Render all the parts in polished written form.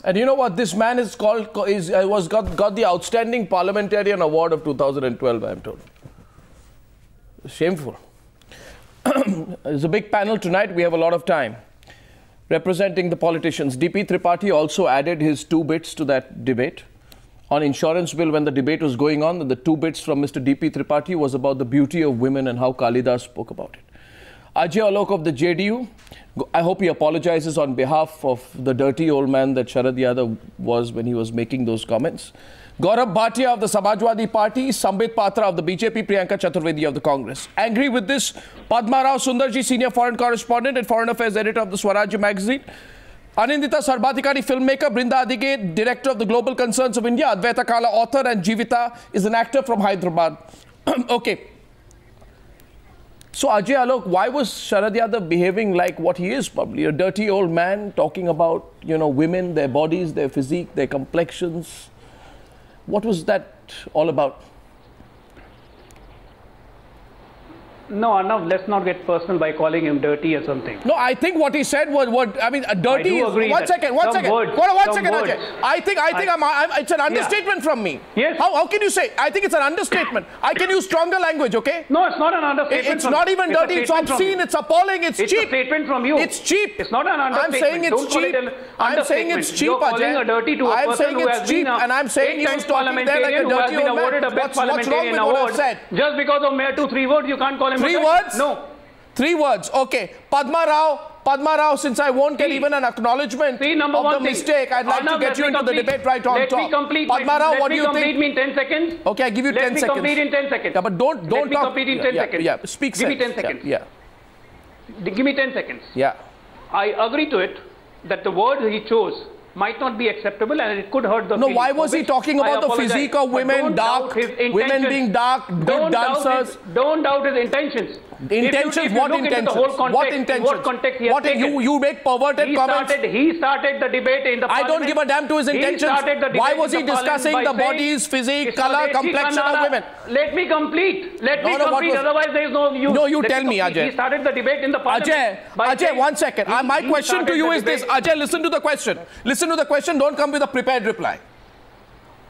And you know what? This man is got the Outstanding Parliamentarian Award of 2012, I am told. Shameful. There's a big panel tonight. We have a lot of time. Representing the politicians, DP Tripathi also added his 2 bits to that debate. On insurance bill, when the debate was going on, the 2 bits from Mr. DP Tripathi was about the beauty of women and how Kalidas spoke about it. Ajay Alok of the JDU, I hope he apologizes on behalf of the dirty old man that Sharad Yadav was when he was making those comments. Gaurav Bhatia of the Samajwadi Party, Sambit Patra of the BJP, Priyanka Chaturvedi of the Congress. Angry with this, Padma Rao Sundarji, senior foreign correspondent and foreign affairs editor of the Swarajya magazine. Anindita Sarbatikari, filmmaker. Brinda Adige, director of the Global Concerns of India. Advaita Kala, author. And Jivita is an actor from Hyderabad. Okay. So Ajay Alok, why was Sharad Yadav behaving like what he is probably? A dirty old man talking about, you know, women, their bodies, their physique, their complexions. What was that all about? No, Arnav, let's not get personal by calling him dirty or something. No, I think what he said was what I mean. Dirty. One second. One second, Ajay. I think it's an understatement from me. Yes. How can you say? I think it's an understatement. I can use stronger language. Okay. No, it's not an understatement. It's not even dirty. It's obscene. It's appalling. It's cheap. It's a statement from you. It's cheap. It's not an understatement. I'm saying it's cheap. I'm saying it's cheap, Ajay. A dirty to a I'm person saying who it's has cheap, been and I'm saying he was talking there like a dirty old man. What's wrong with what I've said? Just because of mere 2-3 words, you can't call him. 3 words? No. 3 words. Okay. Padma Rao, since I won't get even an acknowledgement of the mistake, I'd like to get you into the debate right on top. Padma Rao, what do you think? Let me complete me in 10 seconds. Okay, I give you 10 seconds. Let me complete in 10 seconds. Yeah, but don't talk. Let me complete in 10 seconds. Yeah, speak sense. Give me 10 seconds. Yeah. Give me 10 seconds. Yeah. I agree to it that the word he chose might not be acceptable and it could hurt the feelings. No, why was he talking about the physique of women, dark, women being dark, good dancers? Don't doubt his intentions. Intentions? What intentions? What intentions? You make perverted comments. He started the debate in the parliament. I don't give a damn to his intentions. Why was he discussing the bodies, physique, color, complexion of women? Let me complete. Let me complete. Otherwise, there is no use. No, you tell me, Ajay. He started the debate in the parliament. Ajay, 1 second. My question to you is this. Ajay, listen to the question. Listen to the question. Don't come with a prepared reply.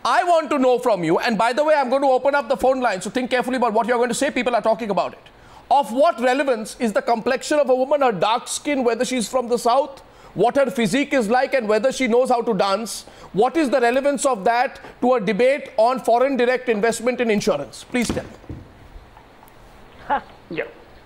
I want to know from you, and by the way, I'm going to open up the phone line, so think carefully about what you're going to say. People are talking about it. Of what relevance is the complexion of a woman, her dark skin, whether she's from the south, what her physique is like, and whether she knows how to dance? What is the relevance of that to a debate on foreign direct investment in insurance? Please tell me. Yeah,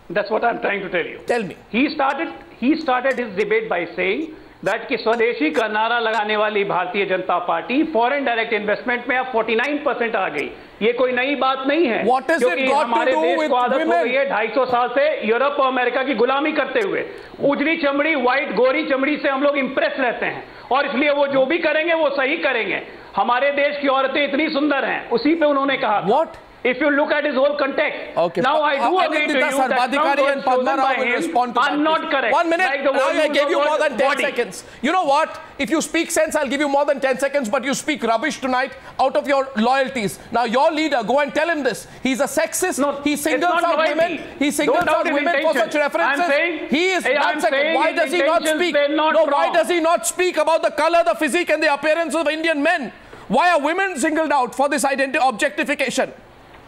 that's what I'm trying to tell you. Tell me. He started his debate by saying that कि स्वदेशी का नारा लगाने वाली Bharatiya Janata party foreign direct investment में अब 49% आ गई। ये कोई नई बात नहीं है, क्योंकि हमारे देश को आदत हो गई है 250 साल से यूरोप और अमेरिका की गुलामी करते हुए उजली चमड़ी, व्हाइट गोरी चमड़ी से हम लोग इंप्रेस रहते हैं, और इसलिए वो जो भी करेंगे वो सही करेंगे। हमारे देश की औरतें इतनी सुंदर हैं, उसी पे उन्होंने कहा। What? If you look at his whole context, okay. Now I do agree to you that some words chosen by him are not correct. 1 minute, like I gave you more than 10 seconds. You know what? If you speak sense, I'll give you more than 10 seconds, but you speak rubbish tonight out of your loyalties. Now your leader, go and tell him this. He's a sexist. No, he singles out women. He singles out women for such references. He is, 1 second, why does he not speak? No, why does he not speak about the color, the physique and the appearance of Indian men? Why are women singled out for this objectification?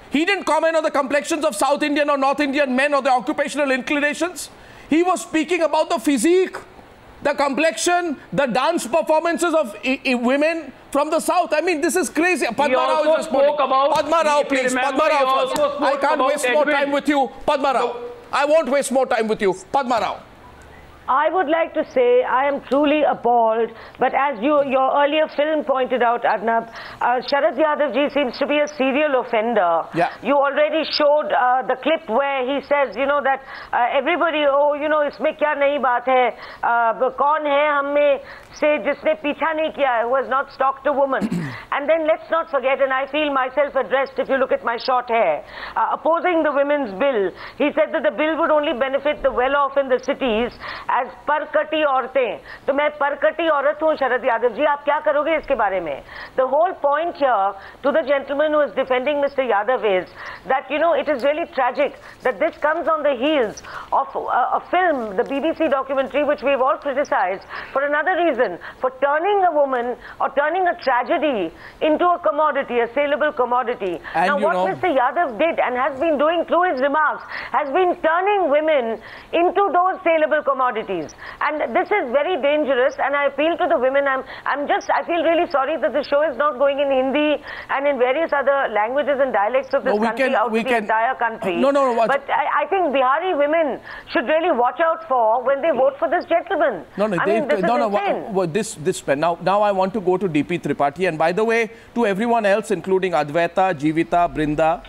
He didn't comment on the complexions of South Indian or North Indian men or their occupational inclinations. He was speaking about the physique, the complexion, the dance performances of women from the South. I mean, this is crazy. Padma Rao is spoke about. Padma Rao, please. Padma Rao first. I can't waste more time with you. Padma Rao. I won't waste more time with you. Padma Rao. I would like to say I am truly appalled, but as your earlier film pointed out, Arnab, Sharat Yadav ji seems to be a serial offender. Yeah. You already showed the clip where he says, you know, that everybody, oh, you know, इसमें क्या नई बात है, कौन है हमें से जिसने पीछा नहीं किया है, who has not stalked a woman. And then let's not forget, and I feel myself addressed if you look at my short hair, opposing the women's bill. He said that the bill would only benefit the well-off in the cities, as परकटी औरतें, तो मैं परकटी औरत हूँ शरद यादव जी, आप क्या करोगे इसके बारे में? The whole point here to the gentleman who is defending Mr. Yadav is that, you know, it is really tragic that this comes on the heels of a film, the BBC documentary, which we've all criticized for another reason, for turning a woman or turning a tragedy into a commodity, a saleable commodity. And now what Mr. Yadav did and has been doing through his remarks has been turning women into those saleable commodities. And this is very dangerous, and I appeal to the women. I feel really sorry that the show is not going in Hindi and in various other languages and dialects of this country, out of the entire country. But I think Bihari women should really watch out for when they vote for this gentleman. Now I want to go to DP Tripathi, and by the way, to everyone else, including Advaita, Jeevita, Brinda,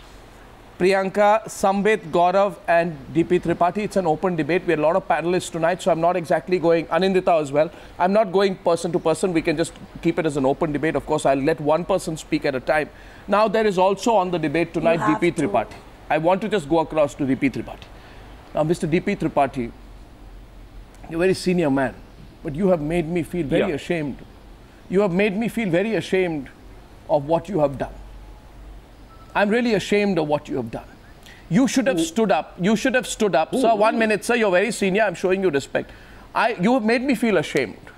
Priyanka, Sambit, Gaurav and DP Tripathi, it's an open debate. We have a lot of panelists tonight, so I'm not exactly going, Anindita as well, I'm not going person to person. We can just keep it as an open debate. Of course, I'll let one person speak at a time. Now, there is also on the debate tonight DP Tripathi. I want to just go across to DP Tripathi. Now, Mr. DP Tripathi, you're a very senior man, but you have made me feel very ashamed. You have made me feel very ashamed of what you have done. I'm really ashamed of what you have done. You should have stood up. You should have stood up. Sir, 1 minute, sir. You're very senior. I'm showing you respect. You have made me feel ashamed.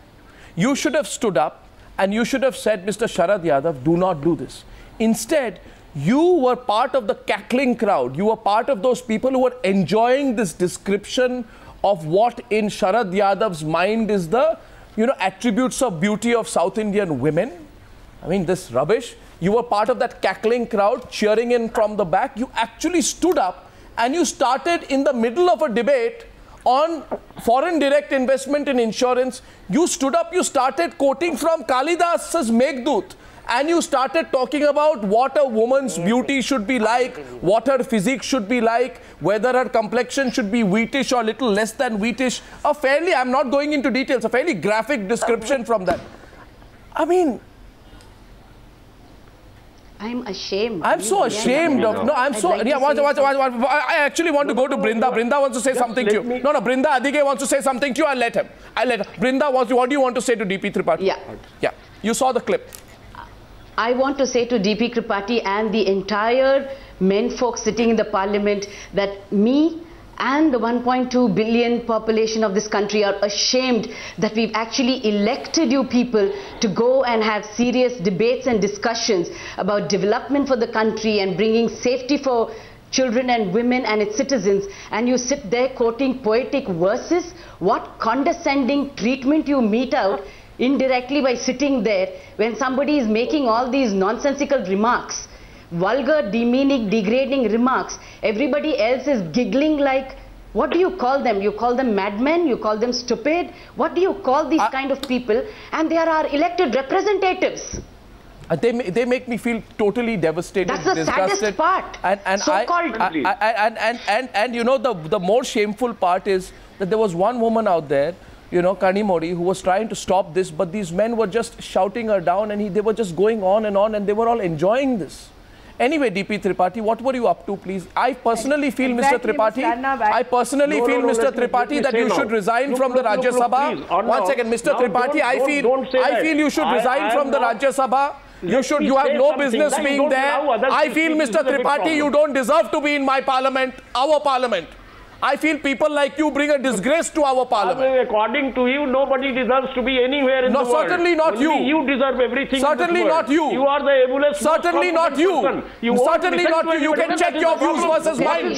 You should have stood up and you should have said, Mr. Sharad Yadav, do not do this. Instead, you were part of the cackling crowd. You were part of those people who were enjoying this description of what in Sharad Yadav's mind is the, you know, attributes of beauty of South Indian women. I mean, this rubbish. You were part of that cackling crowd cheering in from the back. You actually stood up and you started in the middle of a debate on foreign direct investment in insurance. You stood up, you started quoting from Kalidas's Meghdut, and you started talking about what a woman's beauty should be like, what her physique should be like, whether her complexion should be wheatish or little less than wheatish. I'm not going into details, a fairly graphic description from that. I mean, I'm ashamed. I'm so ashamed of... No, I'm so... Yeah, watch. I actually want to go to Brinda. Brinda wants to say something to you. No, Brinda Adige wants to say something to you. I'll let him. Brinda, what do you want to say to DP Tripathi? Yeah. You saw the clip. I want to say to DP Tripathi and the entire men folk sitting in the parliament that me and the 1.2 billion population of this country are ashamed that we've actually elected you people to go and have serious debates and discussions about development for the country and bringing safety for children and women and its citizens, and you sit there quoting poetic verses. What condescending treatment you mete out indirectly by sitting there when somebody is making all these nonsensical remarks. Vulgar, demeaning, degrading remarks. Everybody else is giggling like, what do you call them? You call them madmen? You call them stupid? What do you call these kind of people? And they are our elected representatives. They make me feel totally devastated, That's the disgusted. Saddest part. And you know, the more shameful part is that there was one woman out there, you know, Kanimozhi, who was trying to stop this, but these men were just shouting her down, and they were just going on, and they were all enjoying this. Anyway, DP Tripathi, what were you up to, please? I personally feel, Mr. Tripathi, that you should resign from the Rajya Sabha. 1 second, Mr. Tripathi, I feel you should resign from the Rajya Sabha. You have no business being there. I feel, Mr. Tripathi, you don't deserve to be in my parliament, our parliament. I feel people like you bring a disgrace to our parliament. According to you, nobody deserves to be anywhere in the world. No, certainly not you. Only you deserve everything. Certainly not you. You are the ableist. Certainly not you. Certainly not you. You can check your views versus mine.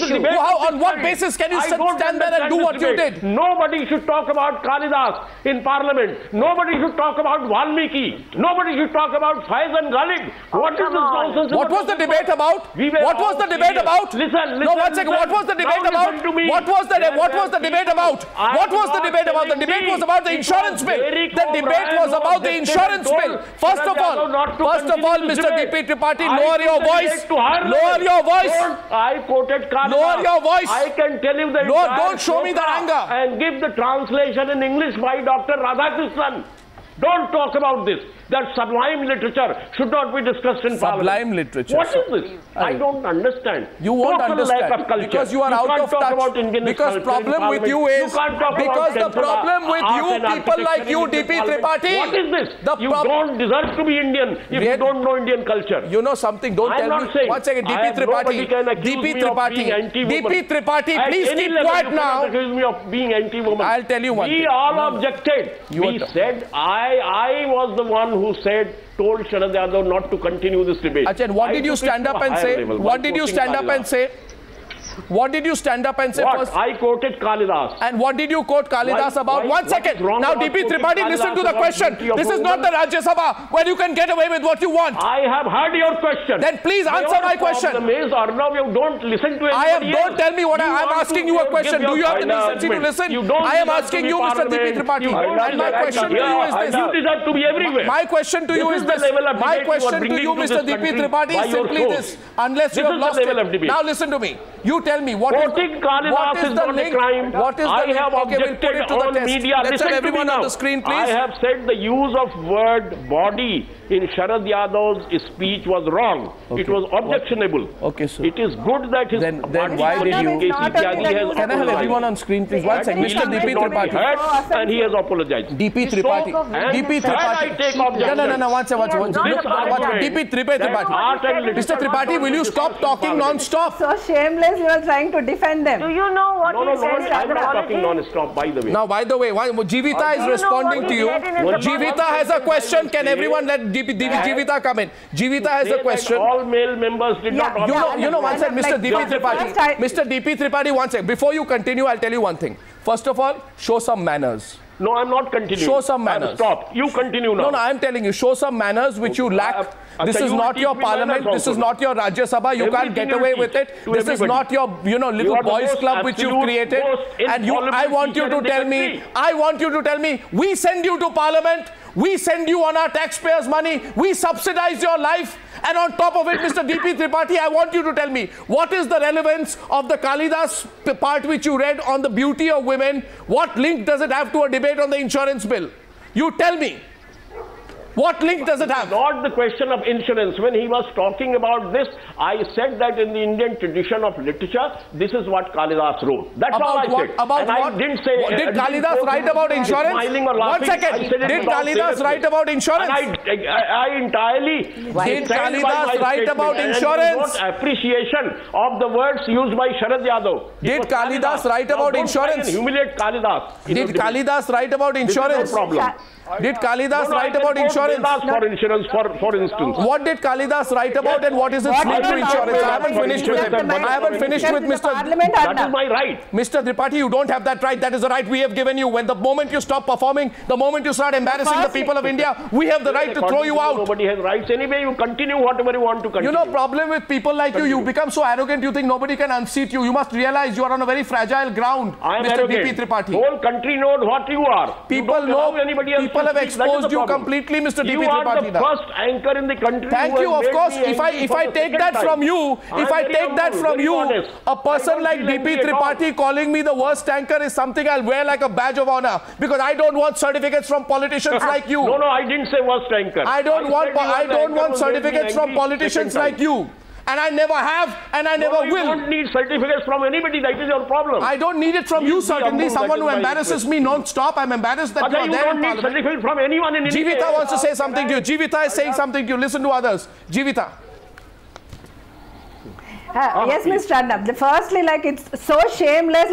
On what basis can you stand there and do what you did? Nobody should talk about Kalidas in parliament. Nobody should talk about Valmiki. Nobody should talk about Faiz and Ghalib. What is this nonsense? What was the debate about? What was the debate about? Listen. No, 1 second. What was the debate about? What was the debate about? What was the debate about? The debate was about the insurance bill. The debate was about the insurance bill. First of all, Mr. DP Tripathi, lower your voice. Lower your voice. I quoted Kanimozhi. Lower your voice. I can tell you the don't show me the anger. And give the translation in English by Dr. Radhakrishnan. Don't talk about this. That sublime literature should not be discussed in Parliament. Sublime literature. What is this? I don't understand. You won't understand lack of culture. Because you are out of touch. About Indian because problem with you is because the problem with you people like you, DP Tripathi. What is this? You don't deserve to be Indian if you don't know Indian culture. You know something? Don't tell me. One second, DP Tripathi. DP Tripathi, please keep quiet now. Accuse me of being anti-woman. I'll tell you one thing. We all objected. We said, I was the one who told Sharat Yadav not to continue this debate. Achha, what did you stand up and say? What did you stand up and say? What did you stand up and say first? I quoted Kalidas. And what did you quote Kalidas about? 1 second. Now, DP Tripathi, listen to the question. This is not the Rajya Sabha where you can get away with what you want. I have heard your question. Then please answer my question. You don't listen to anybody Don't tell me what I'm asking you a question. Do you have the decency to listen? I am asking you, Mr. DP Tripathi. And my question to you is this. You deserve to be everywhere. My question to you is this. My question to you, Mr. DP Tripathi, is simply this. Unless you have lost it. Now listen to me. You tell me what is the link? What is the link? I have objected on media. Let's have everyone on the screen, please. I have said the use of word body in Sharat Yadav's speech was wrong. It was objectionable. Okay, sir. It is good that his then why did you? Can I have everyone on screen, please? 1 second, Mr. DP Tripathi. And he has apologized. DP Tripathi. DP Tripathi. No. 1 second. DP Tripathi. Mr. Tripathi, will you stop talking non-stop? So shameless, you are trying to defend them. Do you know what he says? I'm not talking non-stop, by the way. Now, by the way, Jivita is responding to you. Jivita has a question. Can everyone let Jivita come in? Jivita has a question. All male members did not. You know, one second, Mr. DP Tripathi. Mr. DP Tripathi, 1 second. Before you continue, I'll tell you one thing. First of all, show some manners. No, I'm not continuing. Show some manners. Stop. You continue now. No, I'm telling you, show some manners which you lack. This is not your parliament. This is not your Rajya Sabha. You can't get away with it. This is not your, little boys club which you've created. And I want you to tell me, we send you to parliament. We send you on our taxpayers' money. We subsidize your life. And on top of it, Mr. DP Tripathi, I want you to tell me, what is the relevance of the Kalidas part which you read on the beauty of women? What link does it have to a debate on the insurance bill? You tell me. What link does it have? Not the question of insurance. When he was talking about this, I said that in the Indian tradition of literature, this is what Kalidas wrote. That's all I said. About what? I didn't say... Did Kalidas write about insurance? 1 second. Did Kalidas write about insurance? I entirely... Did Kalidas write about insurance? Appreciation of the words used by Sharat Yadav. Did Kalidas write about insurance? Humiliate Kalidas. Did Kalidas write about insurance? No problem. Did Kalidas write about insurance? For insurance, for instance. What did Kalidas write about and what is its link to insurance? I haven't finished with him. I haven't finished with Mr. That is my right. Mr. Tripathi, you don't have that right. That is the right we have given you. When the moment you stop performing, the moment you start embarrassing the people of India, we have the right to throw you out. Nobody has rights anyway. You continue whatever you want to continue. Problem with people like you, you become so arrogant, you think nobody can unseat you. You must realize you are on a very fragile ground, Mr. DP Tripathi. Whole country knows what you are. People know. People have exposed you completely, Mr. DP Tripathi. You are the first anchor in the country. Thank you. Of course, if I take that from you, a person like DP Tripathi calling me the worst anchor is something I'll wear like a badge of honor, because I don't want certificates from politicians like you. No, I didn't say worst anchor. I don't want certificates from politicians like you. And I never have, and I never will. You don't need certificates from anybody. That is your problem. I don't need it from you, certainly. Someone who embarrasses me non-stop. I'm embarrassed that you are there in Parliament. You don't need certificate from anyone in India. Jivita wants to say something to you. Jivita is saying something to you. Listen to others. Jivita. Yes, Ms. Chandan. Firstly, it's so shameless.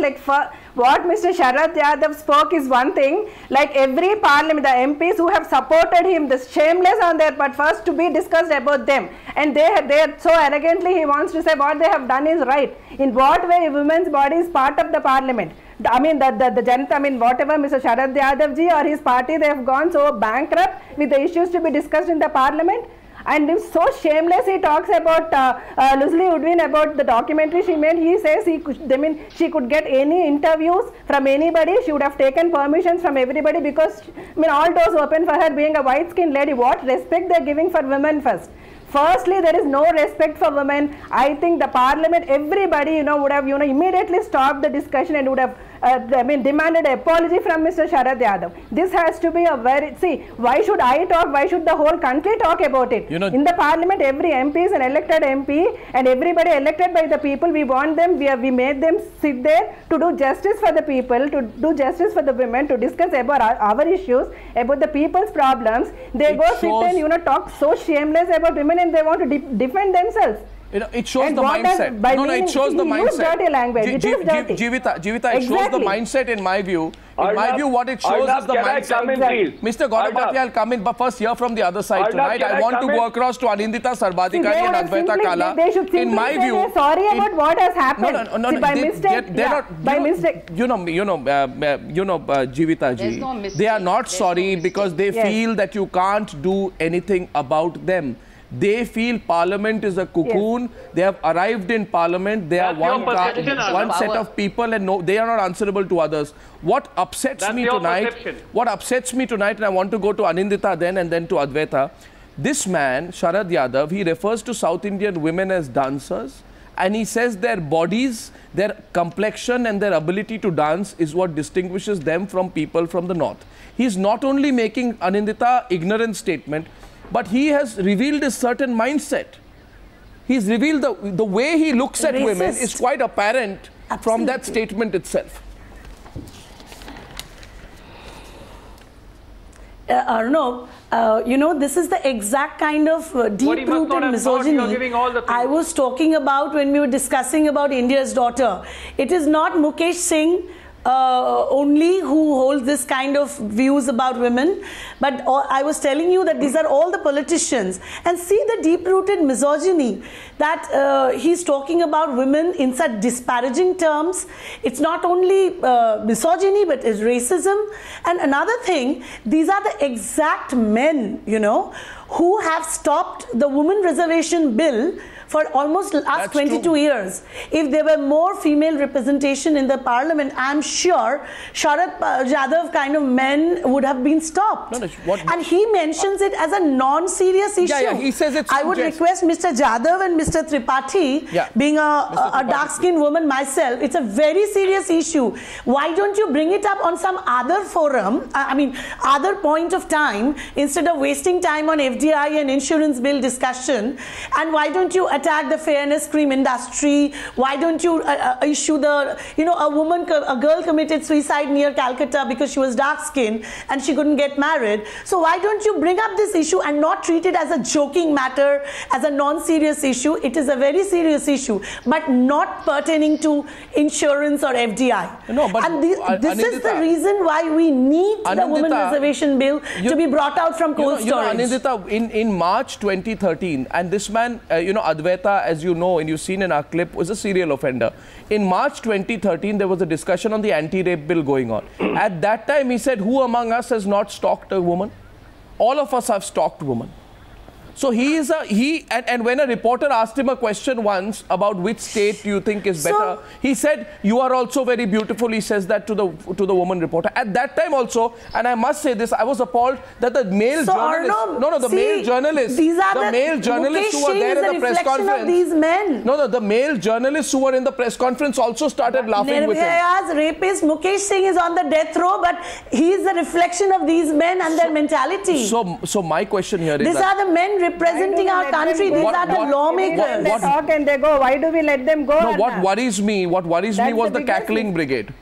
What Mr. Sharat Yadav spoke is one thing. Every parliament, the MPs who have supported him, this shameless on their part, first to be discussed about them. And they are so arrogantly, he wants to say what they have done is right. In what way women's body is part of the parliament? I mean, the Janata, whatever Mr. Sharad Yadav ji or his party, they have gone so bankrupt with the issues to be discussed in the parliament. And it's so shameless. He talks about Leslee Udwin, about the documentary she made. He says she could get any interviews from anybody. She would have taken permissions from everybody, because all doors open for her being a white-skinned lady. What respect they're giving for women first? Firstly, there is no respect for women. I think the parliament, everybody, would have, immediately stopped the discussion and would have demanded apology from Mr. Sharad Yadav. This has to be a very, see, why should I talk, why should the whole country talk about it? You know, in the parliament, every MP is an elected MP, and everybody elected by the people. We want them, we made them sit there to do justice for the people, to do justice for the women, to discuss about our issues, about the people's problems. They go sit and, you know, talk so shameless about women, and they want to defend themselves. You know, it shows the mindset. No, it shows the mindset. Dirty language. Jivita, it shows the mindset in my view. In my view, what it shows is the mindset. Mr. Gaurav, I'll come in, but first hear from the other side tonight. I want to go across to Anindita Sarbadikari and Advaita Kala. In my view, sorry about what has happened. No, by mistake. They're not. By mistake. Jivita ji, they are not sorry because they feel that you can't do anything about them. They feel Parliament is a cocoon. Yes. They have arrived in Parliament. They are one set of people, and they are not answerable to others. What upsets me tonight? What upsets me tonight, and I want to go to Anindita then and then to Advaita. This man, Sharad Yadav, he refers to South Indian women as dancers, and he says their bodies, their complexion, and their ability to dance is what distinguishes them from people from the north. He is not only making, Anindita, ignorant statement, but he has revealed a certain mindset. He's revealed the way he looks at women is quite apparent from that statement itself. Arnav, you know, this is the exact kind of deep-rooted misogyny I was talking about when we were discussing about India's daughter. It is not Mukesh Singh only who holds this kind of views about women, but I was telling you that these are all the politicians. And see the deep-rooted misogyny that he's talking about women in such disparaging terms. It's not only misogyny, but it's racism. And another thing, these are the exact men, you know, who have stopped the women reservation bill for almost last 22 years. If there were more female representation in the parliament, I'm sure Sharat Yadav kind of men would have been stopped. And he mentions it as a non-serious issue. Yeah, he says it's I would request Mr. Yadav and Mr. Tripathi, being a dark-skinned woman myself, it's a very serious issue. Why don't you bring it up on some other forum, I mean, other point of time, instead of wasting time on FDI and insurance bill discussion? And why don't you attack the fairness cream industry? Why don't you issue the, you know, a girl committed suicide near Calcutta because she was dark skinned and she couldn't get married. So why don't you bring up this issue and not treat it as a joking matter, as a non-serious issue? It is a very serious issue, but not pertaining to insurance or FDI. No, but and this is the reason why we need the women reservation bill to be brought out from cold storage. Anindita, in March 2013, and this man, you know, Advaita, as you know, and you've seen in our clip, was a serial offender. In March 2013, there was a discussion on the anti-rape bill going on. At that time, he said, who among us has not stalked a woman? All of us have stalked women. So and when a reporter asked him a question once about which state do you think is better, he said, you are also very beautiful. He says that to the woman reporter. At that time also, and I must say this, I was appalled that the male journalists, male journalists who were there in the press conference, these men. The male journalists who were in the press conference also started laughing with him. Nirbaya's rapist Mukesh Singh is on the death row, but he is the reflection of these men and their mentality. So my question here is these are the men representing our country. These are the lawmakers. They talk and they go. Why do we let them go? No, what worries me was the cackling brigade.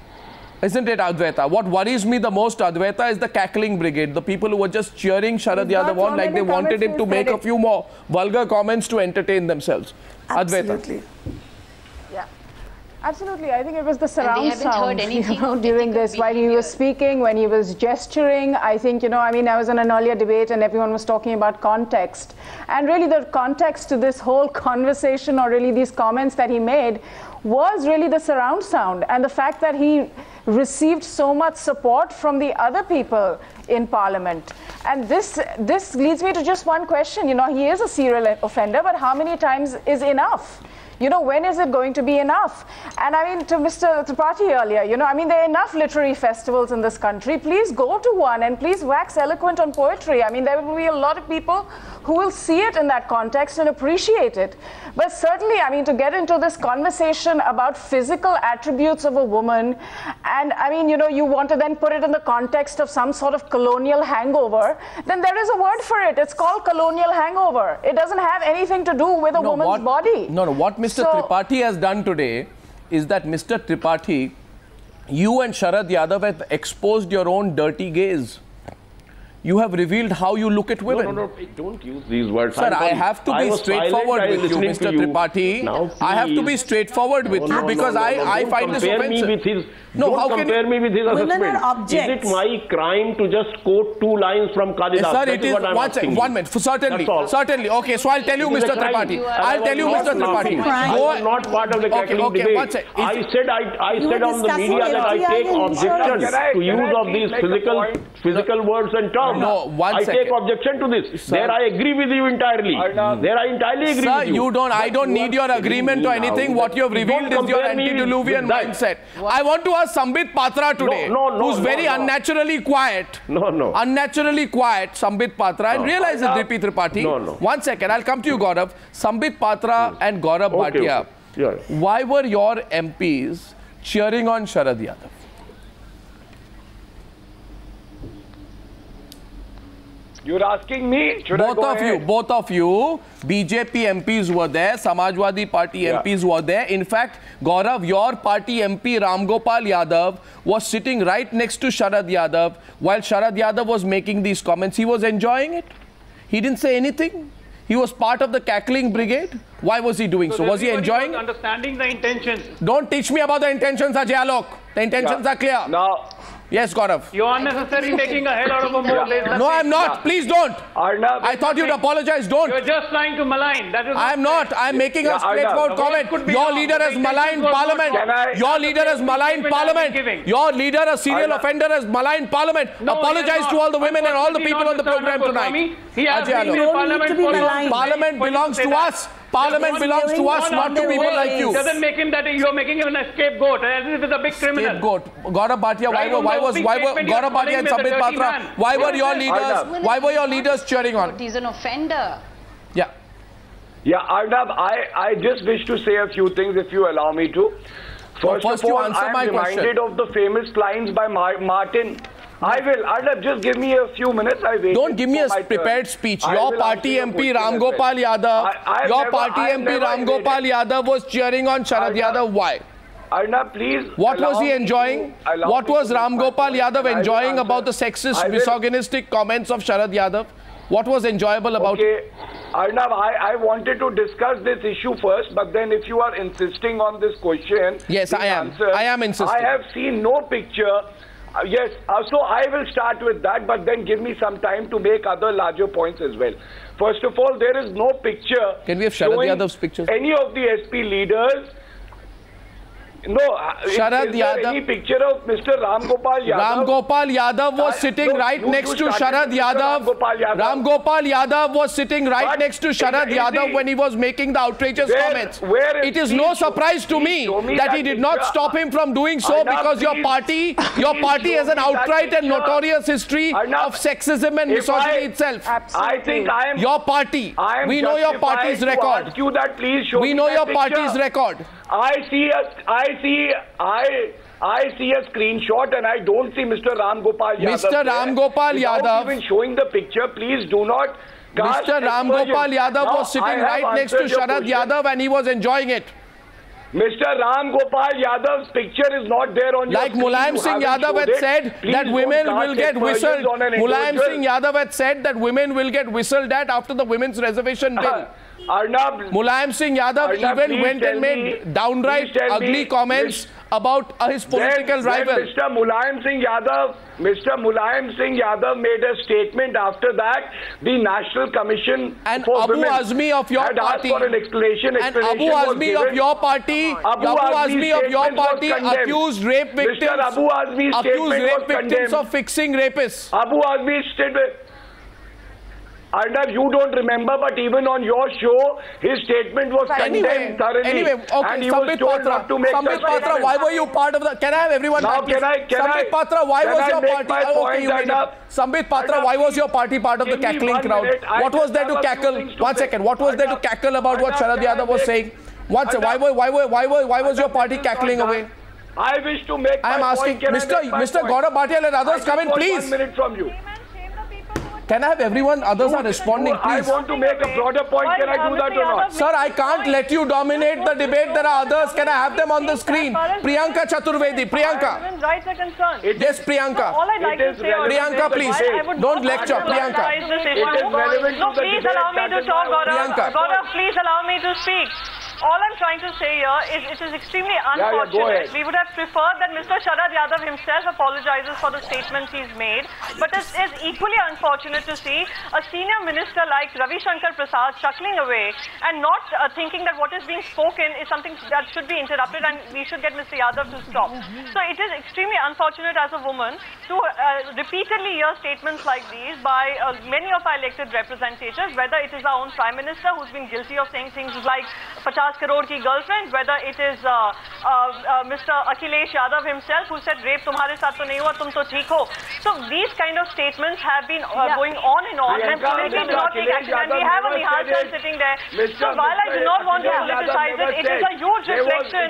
Isn't it, Advaita? What worries me the most, Advaita, is the cackling brigade. The people who were just cheering Sharad Yadav on like they wanted him to make a few more vulgar comments to entertain themselves. Absolutely. Advaita. Absolutely. I think it was the surround sound during this, while he was speaking, when he was gesturing. I think, I mean, I was in an earlier debate and everyone was talking about context. And really the context to this whole conversation, or really these comments that he made, was really the surround sound and the fact that he received so much support from the other people in Parliament. And this leads me to just one question. He is a serial offender, but how many times is enough? You know, when is it going to be enough? And I mean, to Mr. Tripathi earlier, you know, I mean, there are enough literary festivals in this country. Please go to one and please wax eloquent on poetry. I mean, there will be a lot of people who will see it in that context and appreciate it. But certainly, I mean, to get into this conversation about physical attributes of a woman, and I mean, you know, you want to then put it in the context of some sort of colonial hangover, then there is a word for it. It's called colonial hangover. It doesn't have anything to do with a woman's body. No, what Mr. Tripathi has done today is that, Mr. Tripathi, you and Sharat Yadav have exposed your own dirty gaze. You have revealed how you look at women. No, don't use these words. Sir, I have to be straightforward with you, Mr. Tripathi. I have to be straightforward with you because I find this offensive. Don't compare me with his assessment. Is it my crime to just quote 2 lines from Kalidas? Sir, it is. One minute. Certainly. Okay, so I'll tell you, Mr. Tripathi. I'll tell you, Mr. Tripathi. I was not part of the cackling debate. I said on the media that I take objection to use of these physical words and terms. No, I take objection to this. Sir, there I agree with you entirely. There I entirely agree with you. Sir, I don't need your agreement to anything. What you have revealed is your antediluvian mindset. I want to ask Sambit Patra today, who's very unnaturally quiet. Unnaturally quiet, Sambit Patra, and realize it, DP Tripathi. 1 second, I'll come to you, Gaurav. Sambit Patra and Gaurav Bhatia. Why were your MPs cheering on Sharad Yadav? You're asking me? Both of you, BJP MPs were there, Samajwadi Party MPs were there. In fact, Gaurav, your party MP Ram Gopal Yadav was sitting right next to Sharad Yadav while Sharad Yadav was making these comments. He was enjoying it. He didn't say anything. He was part of the cackling brigade. Why was he doing so? Was he enjoying? Understanding the intentions. Don't teach me about the intentions, Ajay Alok. The intentions are clear. Now, yes, Gaurav. You're unnecessarily making a hell out of a more. No, I'm not. Please don't. I thought you'd apologize. Don't. You're just trying to malign. That is. I'm not. I'm making a straightforward comment. Your leader has maligned Parliament. Your leader has maligned Parliament. Your leader, a serial offender, has maligned Parliament. Apologize to all the women and all the people on the program tonight. Parliament belongs to us. Parliament belongs to us, not to people like you. Doesn't make him that you're making him a scapegoat, as if he's a big criminal. Scapegoat. Gaurav Bhatia, why were Gaurav Bhatia and Sambit Patra? Why were your leaders cheering on? He's an offender. Yeah. Yeah, Arnab, I just wish to say a few things if you allow me to. First of all, I'm reminded of the famous lines by Martin. I will. Arnab, just give me a few minutes. I wait. Don't give me a prepared speech. Your party MP Ram Gopal Yadav, your party MP Ram Gopal Yadav was cheering on Sharad Yadav. Why? Arnab, please. What was he enjoying? What was Ram Gopal Yadav enjoying about the sexist, misogynistic comments of Sharad Yadav? What was enjoyable about it? Arnab, I wanted to discuss this issue first, but then if you are insisting on this question, yes, I am. I am insisting. I have seen no picture. Yes, so I will start with that, but then give me some time to make other larger points as well. First of all, there is no picture. Can we have Sharad Yadav's pictures? Any of the SP leaders. No, Sharad Yadav. Any picture of Mr. Ram Gopal Yadav? Ram Gopal Yadav was sitting right next to Sharad Yadav. Ram Gopal Yadav was sitting right next to Sharad Yadav when he was making the outrageous comments. It is no surprise to me that he did not stop him from doing so, because your party has an outright and notorious history of sexism and misogyny itself. I think I am your party. We know your party's record. We know your party's record. I see a screenshot and I don't see Mr. Ram Gopal Yadav. Mr. Ram Gopal Yadav. Even showing the picture, please do not. Mr. Ram Gopal Yadav was sitting right next to Sharad Yadav and he was enjoying it. Mr. Ram Gopal Yadav's picture is not there on your screen. Like Mulayam Singh Yadav had said that women will get whistled. Mulayam Singh Yadav had said that women will get whistled at after the women's reservation bill. Arnab, Mulayam Singh Yadav even went and made downright ugly comments about his political rival. Mr. Mulayam Singh Yadav made a statement after that. The National Commission and for Abu Women Azmi of your party for an explanation. And Abu Azmi of your party, accused rape victims. Mr. Abu Azmi's accused rape victims of fixing rapists. Abu Azmi's statement. Arnav, you don't remember, but even on your show, his statement was condemned thoroughly. Anyway, okay, and he was told not to make Sambit Patra, why were you part of the... Can I have everyone now, back? Sambit Patra, why was your party... Sambit Patra, why was your party part of the cackling crowd? What was there to cackle? 1 second. What was there to cackle about what Sharad Yadav was saying? Why was your party cackling away? I wish to make I am asking, Mr. Gaurav Bhatia and others, come in, please. 1 minute from you. Can I have everyone? Others are responding, please. I want to make a broader point. Can I do that or not? Sir, I can't let you dominate the debate. There are others. Can I have them on the screen? Priyanka Chaturvedi. Priyanka. Women's rights are concerned. Yes, Priyanka. All I'd like to say Priyanka, please. Don't lecture, Priyanka. No, please allow me to talk, Gaurav. Gaurav, please allow me to speak. All I'm trying to say here is it is extremely unfortunate. We would have preferred that Mr. Sharad Yadav himself apologizes for the statements he's made. But it is equally unfortunate to see a senior minister like Ravi Shankar Prasad chuckling away and not thinking that what is being spoken is something that should be interrupted and we should get Mr. Yadav to stop. So it is extremely unfortunate as a woman to repeatedly hear statements like these by many of our elected representatives, whether it is our own Prime Minister who's been guilty of saying things like 50 crore ki girlfriend, whether it is Mr. Akhilesh Yadav himself who said rape tumhare saath to nahi hua, tum to theek ho. So these kind of statements have been going on and on, and politically do not take action, and we have a Nihal Chan sitting there. So while I do not want to politicize it, it is a huge reflection.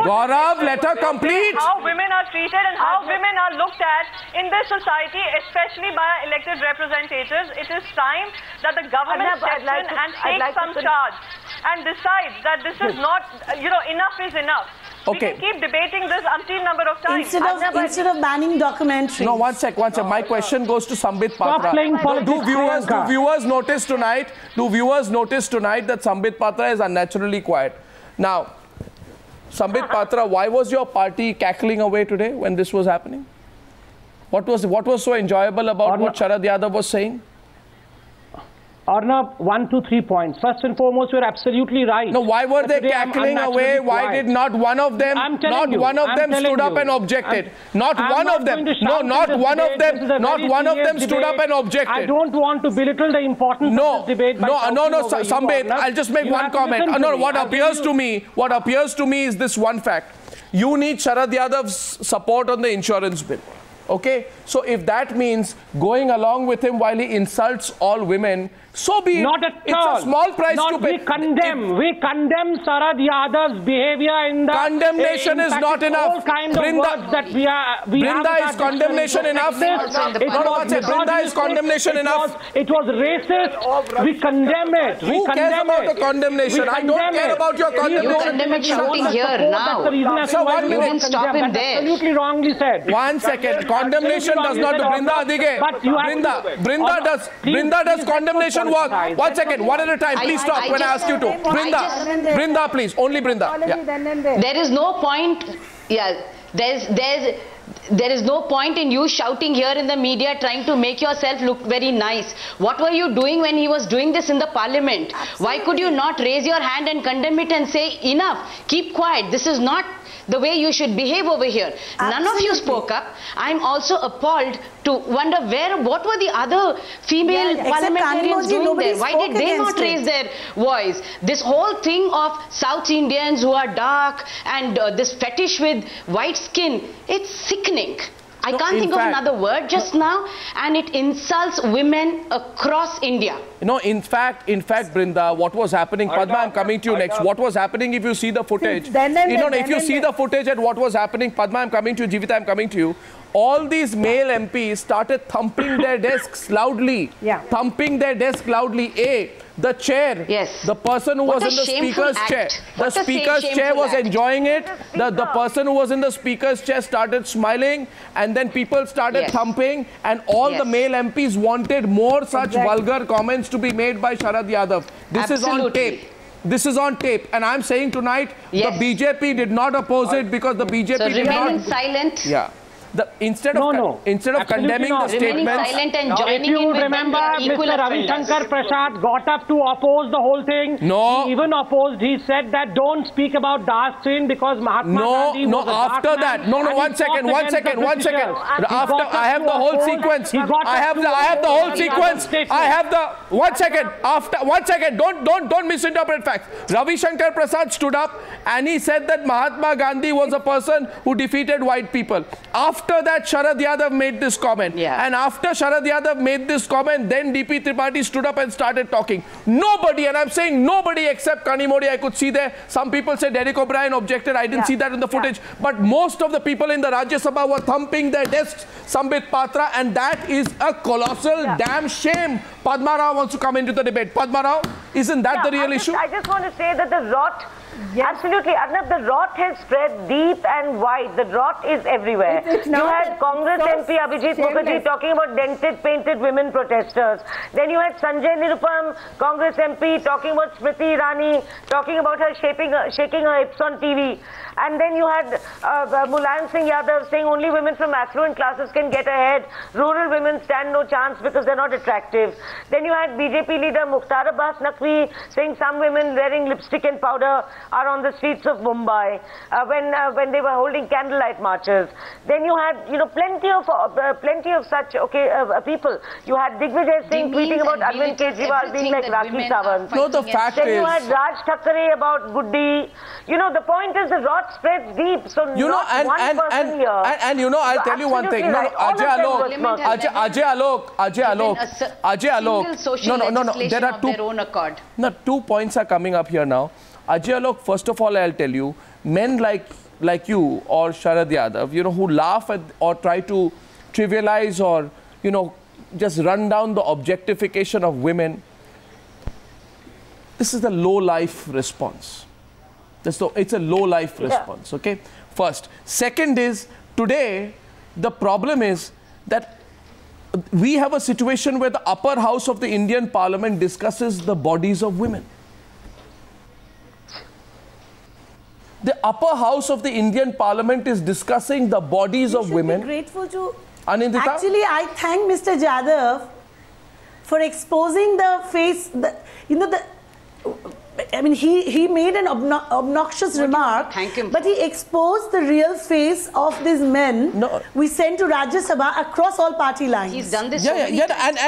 Gaurav, let her complete. How women are treated and how women are looked at in this society, especially by our elected representatives. It is time that the government steps in and takes some charge and decides that this is not, enough is enough. Okay. We can keep debating this until number of times. Instead of banning documentaries. No, one sec. My question goes to Sambit Patra. Do viewers notice tonight that Sambit Patra is unnaturally quiet? Now, Sambit Patra, why was your party cackling away today when this was happening? What was so enjoyable about what Sharad Yadav was saying? Arnav, 1, 2, 3 points. First and foremost, you're absolutely right. No, why were they cackling away? Why did not one of them stood up and objected? Not one of them stood up and objected. I don't want to belittle the importance of this debate. No, Sambit, I'll just make one comment. What appears to me is this one fact. You need Sharad Yadav's support on the insurance bill. Okay, so if that means going along with him while he insults all women, so be it. Not at all. It's a small price to pay. We condemn Sharad Yadav's behavior in the... Condemnation is not enough. All kind of words that Brinda, is condemnation enough? Brinda, is condemnation enough? It was racist. We condemn it. Who cares about the condemnation? I don't care about your condemnation. You condemn it shouting here now. So 1 minute. You can stop him there. Absolutely wrongly said. 1 second. Condemnation does not do. Brinda does condemnation work. 1 second, one at a time. Please stop when I ask you to. Brinda, please. Only Brinda. There is no point. Yeah, there is no point in you shouting here in the media trying to make yourself look very nice. What were you doing when he was doing this in the parliament? Why could you not raise your hand and condemn it and say enough? Keep quiet. This is not the way you should behave over here. None of you spoke up. I'm also appalled to wonder what were the other female parliamentarians doing there? Why did they not raise their voice? This whole thing of South Indians who are dark and this fetish with white skin, it's sickening. I can't think of another word just now, and it insults women across India. In fact, Brinda, what was happening, Padma, I'm coming to you next. What was happening, if you see the footage, if you see the footage at what was happening, Padma, I'm coming to you, Jivita, I'm coming to you. All these male MPs started thumping their desks loudly. Thumping their desk loudly. The chair, the person who was in the speaker's chair, the speaker's chair was enjoying it. The person who was in the speaker's chair started smiling, and then people started thumping, and all the male MPs wanted more such vulgar comments to be made by Sharad Yadav. This is on tape. This is on tape, and I'm saying tonight the BJP did not oppose it because the BJP did not. Remain silent. instead of condemning the statements, silent and joining if you in with remember, Mr. Ravi Shankar Prasad got up to oppose the whole thing. No. He even opposed. He said that don't speak about dark skin because Mahatma Gandhi was a dark man. One second. After I have the whole sequence. I have the whole sequence. One second. Don't misinterpret facts. Ravi Shankar Prasad stood up and he said that Mahatma Gandhi was a person who defeated white people. After that, Sharat Yadav made this comment. Yeah. And after Sharat Yadav made this comment, then DP Tripathi stood up and started talking. Nobody, and I'm saying nobody except Kanimozhi, I could see there. Some people said Derek O'Brien objected. I didn't see that in the footage. But most of the people in the Rajya Sabha were thumping their desks, Sambit Patra, and that is a colossal damn shame. Padma Rao wants to come into the debate. Padma Rao, isn't that the real issue? I just want to say that the rot, absolutely, Arnab, the rot has spread deep and wide. The rot is everywhere. You had Congress MP Abhijit Mukherjee talking about dented, painted women protesters. Then you had Sanjay Nirupam, Congress MP, talking about Smriti Irani, talking about her shaking her hips on TV. And then you had Mulayam Singh Yadav saying only women from affluent classes can get ahead. Rural women stand no chance because they're not attractive. Then you had BJP leader Mukhtar Abbas Naqvi saying some women wearing lipstick and powder are on the streets of Mumbai when they were holding candlelight marches. Then you had plenty of such people. You had Digvijay Singh tweeting about Arvind Kejriwal being like Rakhi Sawant. No, the fact is, then you had Raj Thakare about Guddi. The point is the rot spreads deep. So not one person here. I'll tell you one thing. Right. Ajay Alok. There are two points are coming up here now. Ajay Alok, first of all, I'll tell you, men like you or Sharad Yadav, who laugh at or try to trivialize or, just run down the objectification of women. This is the low-life response. It's a low-life response, okay? First. Second is, today, the problem is that we have a situation where the upper house of the Indian Parliament discusses the bodies of women. The upper house of the Indian Parliament is discussing the bodies of women. Be grateful to... Anindita? Actually, I thank Mr. Yadav for exposing the face, he made an obnoxious remark, but he exposed the real face of these men we sent to Rajya Sabha across all party lines. He's done this so many times.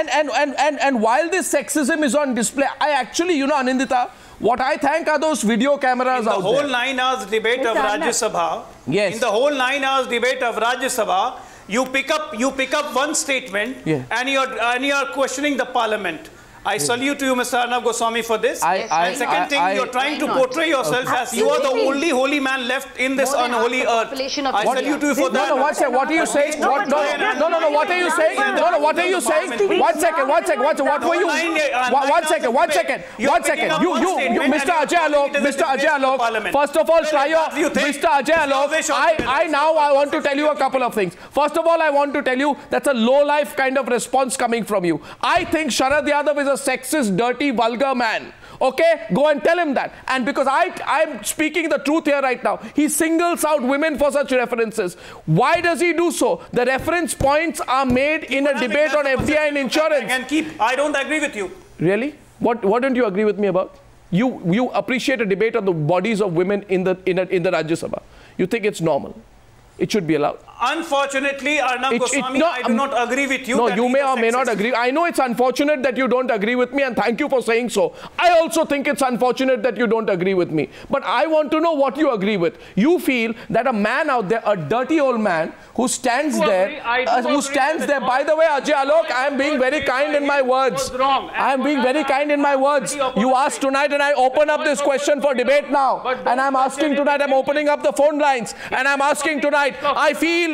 And while this sexism is on display, I actually, Anindita, what I thank are those video cameras out there. In the whole 9 hours debate of Rajya Sabha, in the whole 9 hours debate of Rajya Sabha, you pick up one statement and you're questioning the parliament. I salute you, Mr. Arnab Goswami, for this. And second thing, you're trying to portray yourself as you are the only holy man left in this unholy earth. I salute you for that. What are you saying? No, what are you saying? No, what are you saying? One second. What were you? One second. You, Mr. Ajay Alok, first of all, Mr. Ajay Alok, I want to tell you a couple of things. First of all, I want to tell you that's a low-life kind of response coming from you. I think Sharat Yadav is a sexist, dirty, vulgar man. Okay? Go and tell him that. And because I'm speaking the truth here right now, he singles out women for such references. Why does he do so? The reference points are made in a debate on FDI and insurance. I don't agree with you. Really? What don't you agree with me about? You appreciate a debate on the bodies of women in the Rajya Sabha. You think it's normal. It should be allowed. Unfortunately, Arnab Goswami, I do not agree with you. No, you may or may not agree. I know it's unfortunate that you don't agree with me, and thank you for saying so. I also think it's unfortunate that you don't agree with me. But I want to know what you agree with. You feel that a man out there, a dirty old man, who stands there, by the way, Ajay Alok, I am being very kind in my words. I am being very kind in my words. You asked tonight, and I open up this question for debate now. And I'm asking tonight, I'm opening up the phone lines, and I'm asking tonight, I think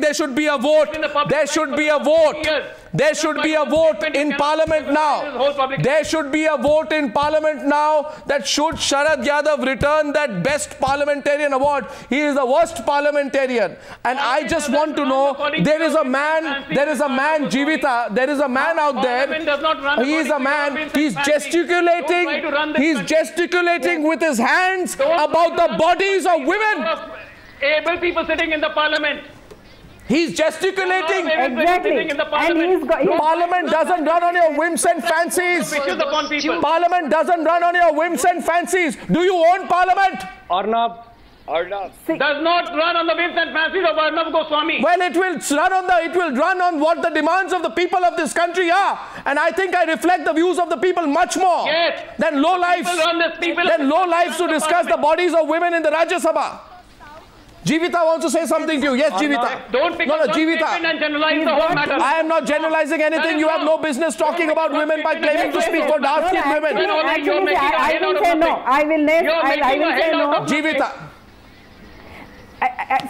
there should be a vote. There should be a vote. There should be a vote in Parliament now. There should be a vote in Parliament now that should Sharat Yadav return that best parliamentarian award. He is the worst parliamentarian. And I just want to know, there is a man, Jivita, there is a man out there. He is a man, he's gesticulating with his hands about the bodies of women. Able people sitting in the parliament. He's gesticulating. Exactly. Parliament doesn't run on your whims and fancies. Parliament doesn't run on your whims and fancies. Do you own Parliament? Arnab. Does not run on the whims and fancies of Arnab Goswami. Well, it will run on what the demands of the people of this country are. And I think I reflect the views of the people much more than low lives to discuss the bodies of women in the Rajya Sabha. Jivita wants to say something to you. Yes, Jivita. Don't pick up Jivita and generalize the whole matter. I am not generalizing anything. You have no business talking about women by claiming to speak for dark-skinned women. Actually, I will say no. I will say no. Jivita.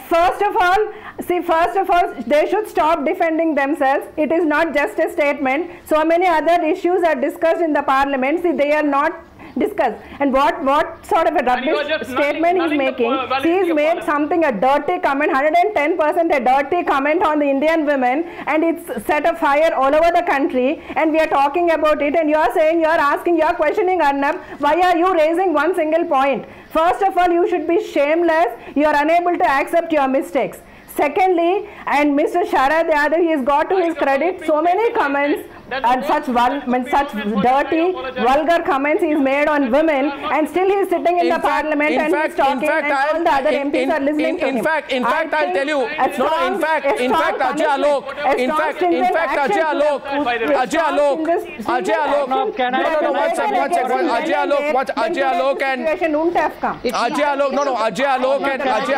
First of all, they should stop defending themselves. It is not just a statement. So many other issues are discussed in the parliament. See, they are not discussed. And what sort of a rubbish statement he's making? He's made something, a dirty comment, 110% a dirty comment on the Indian women, and it's set a fire all over the country, and we are talking about it, and you are saying, you are questioning Arnab, why are you raising one single point? First of all, you should be shameless. You are unable to accept your mistakes. Secondly, and Mr. Sharad Yadav, he has got to his credit so many comments and such dirty, vulgar comments he's made on women, and still he's sitting in the parliament and he's talking, and all the other MPs are listening to him. In fact, I'll tell you, Ajay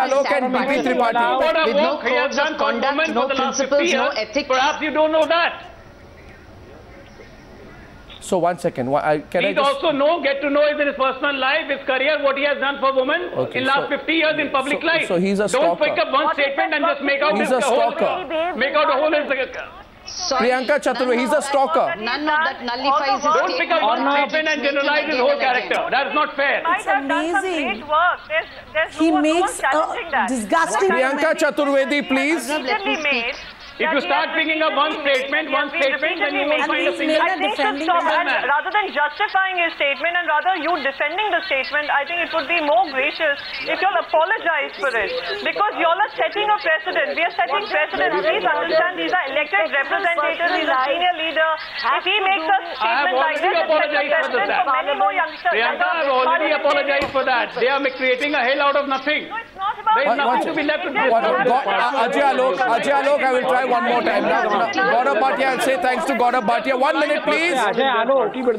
Alok, and BP Tripathi. With no codes of conduct, no principles, no ethics. Perhaps you don't know that. So 1 second, Please also get to know in his personal life, his career, what he has done for women in last 50 years in public life. So he's a stalker. Don't pick up one statement and just make out a whole. Priyanka Chaturvedi, he's a stalker. None of that nullifies his Don't pick up one statement and generalize his whole character. That's not fair. It's amazing. He makes a disgusting. Priyanka Chaturvedi, please. If you start picking up one statement, then you will find a single. I think rather than justifying his statement and rather you defending the statement, I think it would be more gracious if you all apologize for it. Because you all are setting a precedent. We are setting precedent. Please understand, these are elected representatives. He's a senior leader. If he makes a statement like this, it sets a precedent for many more youngsters. Priyanka, I have already apologized for that. They are creating a hell out of nothing. No, it's not about there is nothing to be left to do. Ajay Alok, I will try one more time. Gaurav Bhatia, I'll say thanks to Gaurav Bhatia. 1 minute, please. Ajay Alok, you are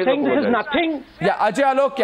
saying this is nothing? Yeah, Ajay Alok,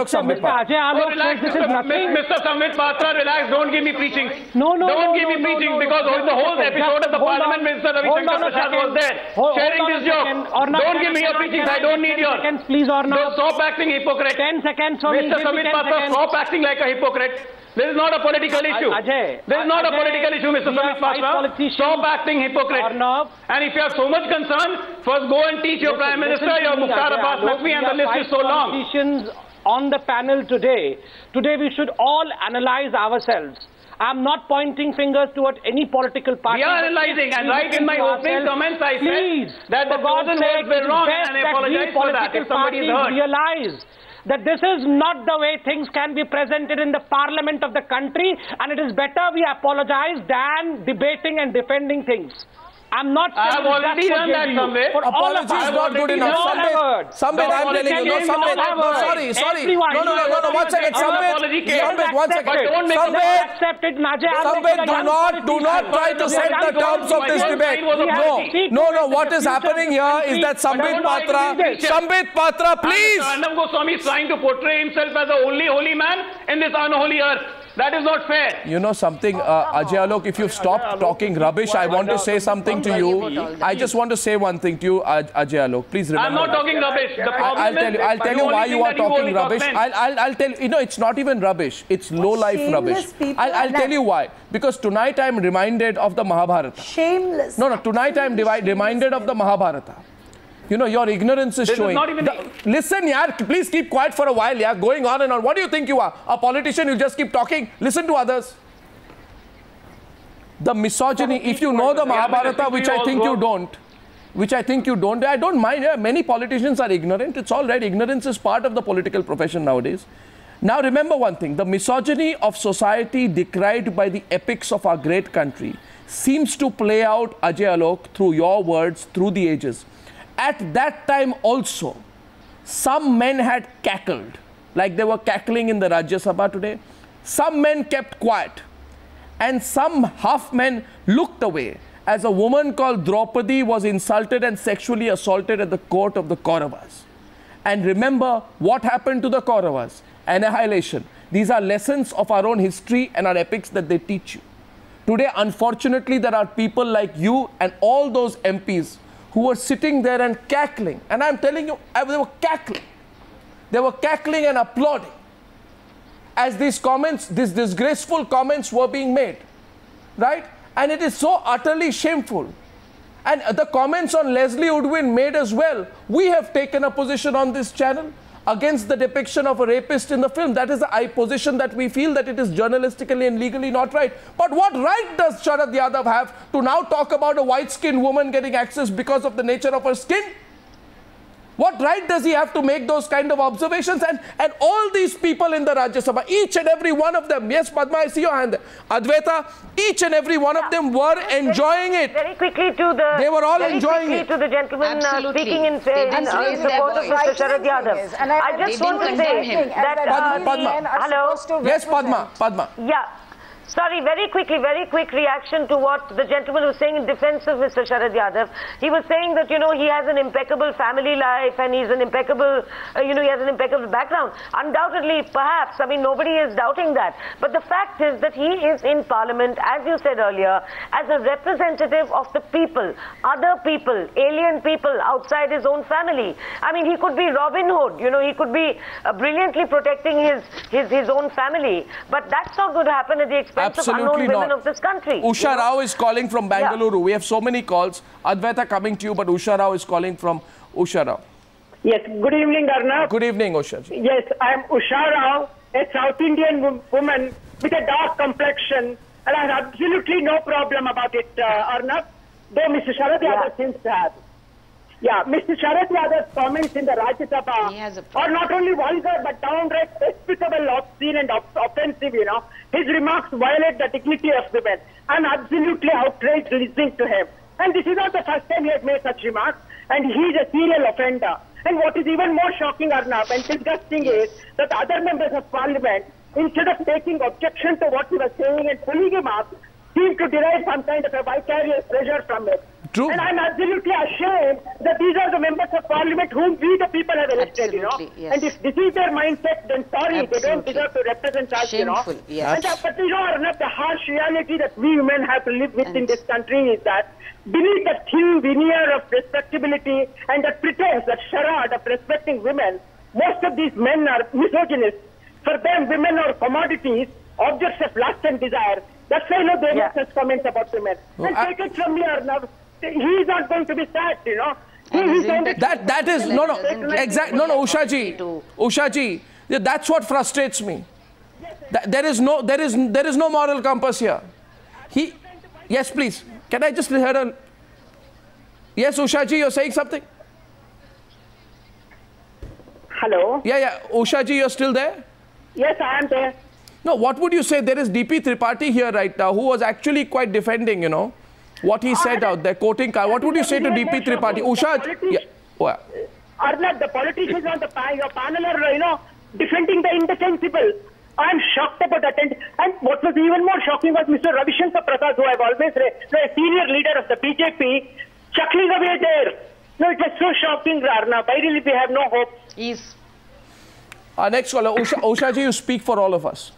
Samvit Patra. Ajay Alok says this is nothing. Mr. Samvit Patra, relax, don't give me preaching. Don't give me preaching because the whole episode of the Parliament, Mr. Ravi Shankar Prasad was there, sharing this joke. Don't give me your preaching, I don't need yours. Please, Arnab. Stop acting hypocrite. 10 seconds for me. Mr. Samvit Patra, stop acting like a hypocrite. This is not a political issue. Ajay, this is not a political issue, Mr. Samvit Patra. Stop acting hypocrite. And if you have so much concern, first go and teach your Prime Minister, your Mukhtar Abbas Naqvi, and the list is so long. Politicians on the panel today we should all analyze ourselves. I'm not pointing fingers toward any political party. We are analyzing, and right in my opening comments I said that the chosen words were wrong, and I apologize for that if somebody is hurt. Realize that this is not the way things can be presented in the parliament of the country, and it is better we apologize than debating and defending things. I'm not saying I have already done that, Samvit. Apology is not good enough. Samvit, I'm telling you. No, Samvit. No, sorry. No, 1 second. Samvit, 1 second. Samvit, do not try to set the terms of this debate. No. What is happening here is that Samvit Patra, please. Arnab Goswami is trying to portray himself as the only holy man in this unholy earth. That is not fair. You know something, Ajay Alok, if you've stopped talking rubbish, I want to say something to you. I just want to say one thing to you, Ajay Alok. Please remember. I'm not talking rubbish. The problem I'll tell you why you are talking rubbish. I'll tell you, it's not even rubbish. It's low-life rubbish. I'll tell you why. Because tonight I'm reminded of the Mahabharata. Shameless. No, tonight I'm reminded of the Mahabharata. You know, your ignorance is showing. Listen, yaar, please keep quiet for a while, yaar. Going on and on. What do you think you are? A politician, you just keep talking? Listen to others. The misogyny, if you know the Mahabharata, which I think you don't, I don't mind. Yeah, many politicians are ignorant. It's all right. Ignorance is part of the political profession nowadays. Now, remember one thing. The misogyny of society decried by the epics of our great country seems to play out, Ajay Alok, through your words, through the ages. At that time also, some men had cackled, like they were cackling in the Rajya Sabha today. Some men kept quiet, and some half men looked away as a woman called Draupadi was insulted and sexually assaulted at the court of the Kauravas. And remember what happened to the Kauravas. Annihilation. These are lessons of our own history and our epics that they teach you. Today, unfortunately, there are people like you and all those MPs who were sitting there and cackling. And I'm telling you, they were cackling. They were cackling and applauding as these comments, these disgraceful comments were being made, right? And it is so utterly shameful. And the comments on Leslee Udwin made as well. We have taken a position on this channel against the depiction of a rapist in the film. That is a position that we feel that it is journalistically and legally not right. But what right does Sharat Yadav have to now talk about a white-skinned woman getting access because of the nature of her skin? What right does he have to make those kind of observations? And all these people in the Rajya Sabha, each and every one of them, yes, Padma, I see your hand there. Advaita, each and every one of them were enjoying it. Very quickly to the... They were all enjoying it. To the gentleman speaking in support of Mr. Sharat Yadav. And I just want to say that... Padma. Hello? Yes, Padma. Yeah. Sorry, very quick reaction to what the gentleman was saying in defense of Mr. Sharad Yadav. He was saying that, you know, he has an impeccable family life and he's an impeccable, he has an impeccable background. Undoubtedly, perhaps, I mean, nobody is doubting that. But the fact is that he is in Parliament, as you said earlier, as a representative of the people, other people, alien people outside his own family. I mean, he could be Robin Hood, you know, he could be brilliantly protecting his own family. But that's not going to happen at the expense of unknown women of this country. Usha Rao is calling from Bangalore. Yeah. We have so many calls. Advaita coming to you, but Usha Rao is calling from Usha Rao. Yes, good evening, Arnab. Good evening, Usha. Yes, I am Usha Rao, a South Indian woman with a dark complexion, and I have absolutely no problem about it, Arnab, though Mr. Sharat Yadav seems to have. Yeah, Mr. Sharat Yadav's comments in the Rajya Sabha are not only vulgar but downright despicable, obscene and offensive, you know. His remarks violate the dignity of women. I'm absolutely outraged listening to him. And this is not the first time he has made such remarks, and he is a serial offender. And what is even more shocking, Arnab, and disgusting is that other members of Parliament, instead of taking objection to what he was saying and pulling him up, seem to derive some kind of a vicarious pleasure from it. True. And I'm absolutely ashamed that these are the members of Parliament whom we the people have elected, you know. Yes. And if this is their mindset, then sorry, they don't deserve to represent us, Shameful, you know. Yes. But you know, Arnab, the harsh reality that we women have to live with in this country is that beneath the thin veneer of respectability and the pretense, that charade of respecting women, most of these men are misogynists. For them, women are commodities, objects of lust and desire. That's why, you know, they make such comments about women. And take it from me, Arnab, he is not going to be sad, you know. That is, Ushaji, that's what frustrates me. There is no moral compass here. Yes, please. Can I just hear a... Yes, Ushaji, you're saying something? Hello? Yeah. Ushaji, you're still there? Yes, I am there. No, what would you say? There is DP Tripathi here right now who was actually quite defending, you know, what he said out there, quoting. What would you say to DP Tripathi? Usha? Arnab, the politicians on your panel are, you know, defending the indefensible. I am shocked about that. And what was even more shocking was Mr. Ravi Shankar Prasad, who I've always read, a senior leader of the BJP, chuckling away there. No, it was so shocking, Arnab. I really have no hope. Our next caller, Ushaji, you speak for all of us.